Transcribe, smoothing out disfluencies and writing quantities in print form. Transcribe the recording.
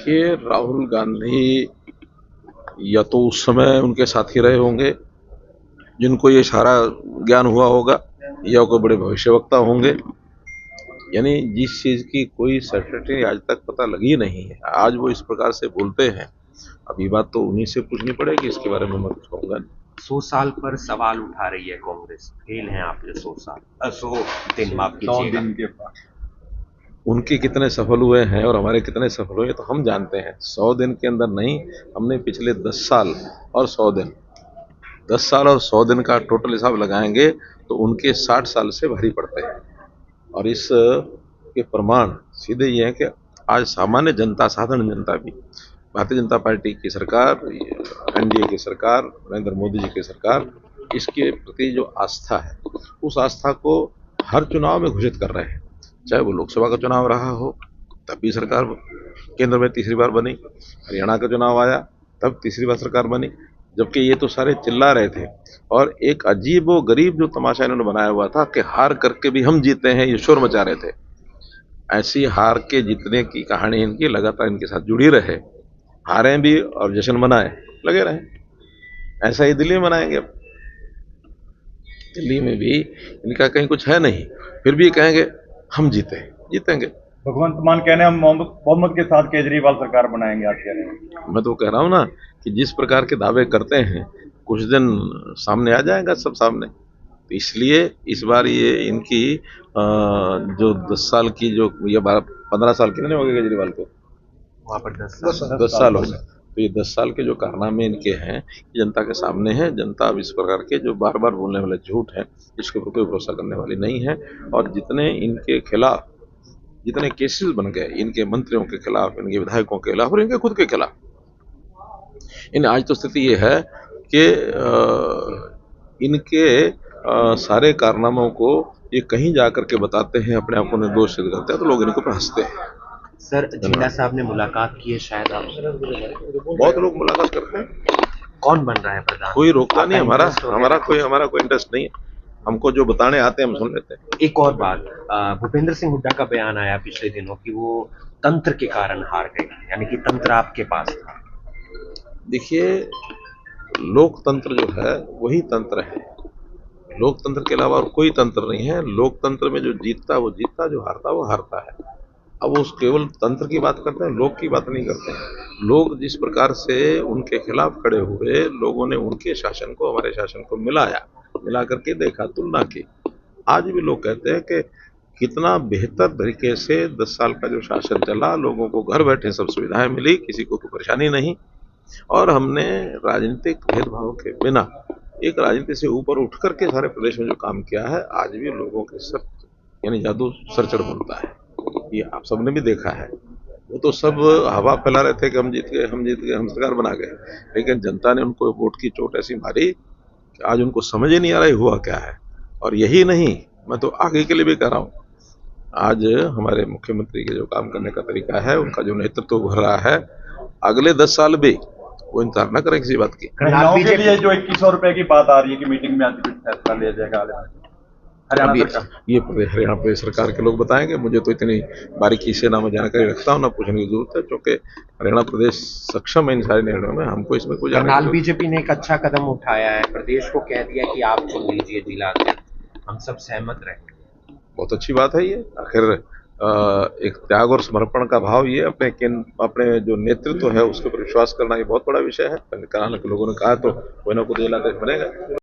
देखिए, राहुल गांधी या तो उस समय उनके साथी रहे होंगे जिनको ये सारा ज्ञान हुआ होगा, या कोई बड़े भविष्यवक्ता होंगे। यानी जिस चीज की कोई सर्टेनिटी आज तक पता लगी नहीं है, आज वो इस प्रकार से बोलते हैं। अभी बात तो उन्हीं से पूछनी पड़ेगी, इसके बारे में मैं कुछ कहूंगा नहीं। 100 साल पर सवाल उठा रही है कांग्रेस। फेल हैं आपके 100 साल, 100 दिन, माफ कीजिएगा। उनके कितने सफल हुए हैं और हमारे कितने सफल हुए तो हम जानते हैं। 100 दिन के अंदर नहीं, हमने पिछले 10 साल और 100 दिन, 10 साल और 100 दिन का टोटल हिसाब लगाएंगे तो उनके 60 साल से भारी पड़ते हैं। और इस के प्रमाण सीधे ये है कि आज सामान्य जनता, साधारण जनता भी भारतीय जनता पार्टी की सरकार, एनडीए की सरकार, नरेंद्र मोदी जी की सरकार, इसके प्रति जो आस्था है, उस आस्था को हर चुनाव में घोषित कर रहे हैं। चाहे वो लोकसभा का चुनाव रहा हो, तब भी सरकार केंद्र में तीसरी बार बनी। हरियाणा का चुनाव आया, तब तीसरी बार सरकार बनी। जबकि ये तो सारे चिल्ला रहे थे, और एक अजीब व गरीब जो तमाशा इन्होंने बनाया हुआ था कि हार करके भी हम जीते हैं, ये शोर मचा रहे थे। ऐसी हार के जीतने की कहानी इनकी लगातार इनके साथ जुड़ी रहे, हारे भी और जश्न मनाए, लगे रहे। ऐसा ही दिल्ली में मनाएंगे। अब दिल्ली में भी इनका कहीं कुछ है नहीं, फिर भी कहेंगे हम जीतेंगे। भगवंत मान कहने हम मोहम्मद के साथ केजरीवाल सरकार बनाएंगे, आप कह रहे हैं। मैं तो कह रहा हूँ ना कि जिस प्रकार के दावे करते हैं, कुछ दिन सामने आ जाएगा सब सामने। तो इसलिए इस बार ये इनकी जो 10 साल की, जो ये 15 साल कितने हो गए केजरीवाल को, वहां पर 10 साल। 10 साल हो गए। तो ये 10 साल के जो कारनामे इनके हैं, ये जनता के सामने है। जनता अब इस प्रकार के जो बार बार बोलने वाले झूठ है, इसके ऊपर कोई भरोसा करने वाली नहीं है। और जितने इनके खिलाफ, जितने केसेस बन गए इनके मंत्रियों के खिलाफ, इनके विधायकों के खिलाफ और इनके खुद के खिलाफ, इन आज तो स्थिति ये है कि इनके सारे कारनामों को ये कहीं जाकर के बताते हैं, अपने आप को निर्दोष सिद्ध करते हैं, तो लोग इनके ऊपर हंसते हैं। सर, जिन्ना साहब ने मुलाकात की है शायद आपसे? बहुत लोग मुलाकात करते हैं। कौन बन रहा है प्रधान? कोई रोकता नहीं, आपका interest हो गया? हमारा कोई इंटरेस्ट नहीं है। हमको जो बताने आते हैं हम सुन लेते हैं। एक और बात, भूपेंद्र सिंह हुड्डा का बयान आया पिछले दिनों कि वो तंत्र के कारण हार गए, यानी कि तंत्र आपके पास था। देखिए, लोकतंत्र जो है वही तंत्र है। लोकतंत्र के अलावा और कोई तंत्र नहीं है। लोकतंत्र में जो जीतता वो जीतता, जो हारता वो हारता है। अब वो केवल तंत्र की बात करते हैं, लोक की बात नहीं करते हैं। लोग जिस प्रकार से उनके खिलाफ खड़े हुए, लोगों ने उनके शासन को हमारे शासन को मिला करके देखा, तुलना की। आज भी लोग कहते हैं कि कितना बेहतर तरीके से 10 साल का जो शासन चला, लोगों को घर बैठे सब सुविधाएं मिली, किसी को कोई परेशानी नहीं। और हमने राजनीतिक भेदभाव के बिना एक राजनीति से ऊपर उठ करके सारे प्रदेश में जो काम किया है, आज भी लोगों के सर, यानी जादू सर चढ़ बोलता है। ये आप सबने भी देखा है। वो तो सब हवा फैला रहे थे कि हम जीत गए, हम सरकार बना गए। लेकिन जनता ने उनको वोट की चोट ऐसी मारी कि आज उनको समझ ही नहीं आ रहा हुआ क्या है। और यही नहीं, मैं तो आगे के लिए भी कह रहा हूँ। आज हमारे मुख्यमंत्री के जो काम करने का तरीका है, उनका जो नेतृत्व भर रहा है, अगले 10 साल भी वो इंतजार न करें किसी बात की। महिलाओं के लिए जो 2100 रुपए की बात आ रही है कि मीटिंग में आज कुछ फैसला लिया जाएगा, हरियाणा सरकार, ये हरियाणा प्रदेश सरकार के लोग बताएंगे। मुझे तो इतनी बारीकी से ना मैं जानकारी रखता हूँ, ना पूछने की जरूरत है, क्योंकि हरियाणा प्रदेश सक्षम है इन सारे निर्णयों में। हमको इसमें कोई करनाल बीजेपी ने एक अच्छा कदम उठाया है, प्रदेश को कह दिया कि आप चुन लीजिए जिला अध्यक्ष, हम सब सहमत रहे। बहुत अच्छी बात है ये। आखिर एक त्याग और समर्पण का भाव, ये अपने जो नेतृत्व है उसके ऊपर विश्वास करना, ये बहुत बड़ा विषय है। करनाल के लोगों ने कहा तो कोई ना कोई जिला अध्यक्ष बनेगा।